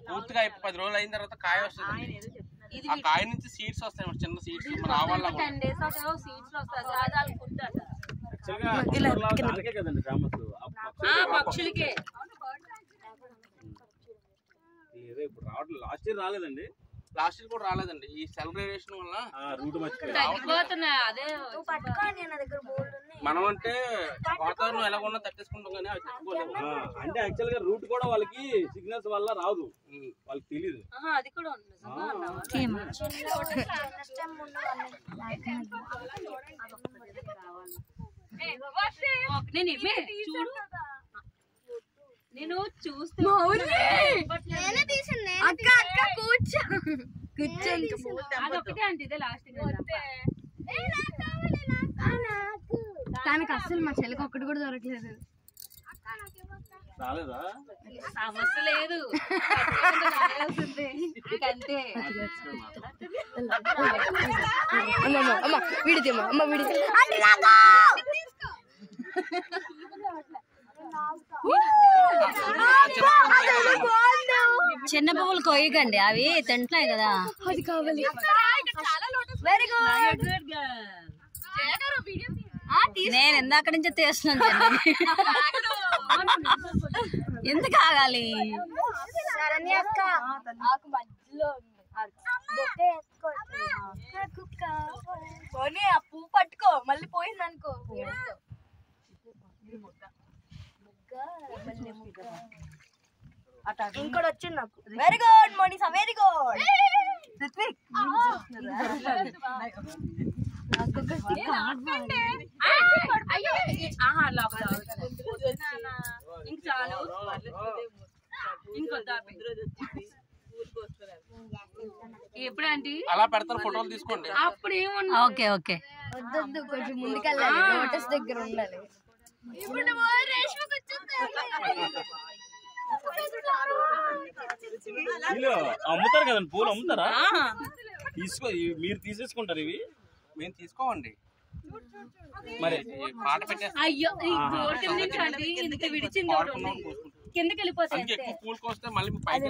పూర్తిగా 10 రోజులు అయిన తర్వాత కాయ వస్తుంది. ఆ కాయ నుంచి సీడ్స్ వస్తాయి, చిన్న సీడ్స్ రావాల 10 days సీడ్స్ వస్తాయి. పక్షులకే ఇప్పుడు రావట్లేదు. లాస్ట్ ఇయర్ రాలేదండి, లాస్ట్ ఇయర్ కూడా రాలేదండి. ఈ సెలబ్రేషన్ వల్ల తగ్గిపోతున్నాయి. అదే మనం అంటే వాతావరణం ఎలా ఉన్నా తట్టేసుకుంటాం కానీ అవి తట్టుకోలేము. అంటే యాక్చువల్ గా రూట్ కూడా వాళ్ళకి సిగ్నల్స్ వల్ల రాదు, వాళ్ళకి తెలియదు. అది కూడా ఉంది. నేను చూస్తా అదొకటే అంటే ఇదే లాస్ట్. దానికి అస్సలు మా చెల్లికి ఒక్కటి కూడా దొరకలేదు. రాలేదా? సమస్య లేదు, అంతే. అమ్మ వీడితే అమ్మ వీడి చిన్న పువ్వులు కొయ్యకండి, అవి తింటున్నాయి కదా. అది కావాలి. నేను ఇందాక నుంచి తీస్తున్నాను. ఎందుకు ఆగాలి? ఆ పువ్వు పట్టుకో, మళ్ళీ పోయింది అనుకో. ఇంకోటి వచ్చింది నాకు. Very good Monisa, very good. ఇంక చాలు, ఇంకొద్దా. ఎప్పుడు ఆంటీ అలా పెడతారు, ఫోటోలు తీసుకోండి. అప్పుడు ఏముంది. ఓకే ఓకే, వద్దు కొంచెం ముందుకెళ్ళాలి, లోటస్ దగ్గర ఉండాలి. అమ్ముతారు కదండి, పూలు అమ్ముతారా? మీరు తీసేసుకుంటారు ఇవి? మేము తీసుకోమండి. మరి పాట పెట్టే అయ్యో ఇంత విడిచింది కిందకి వెళ్ళిపోతాయి. ఎక్కువ పూలు కోస్తే మళ్ళీ పైకి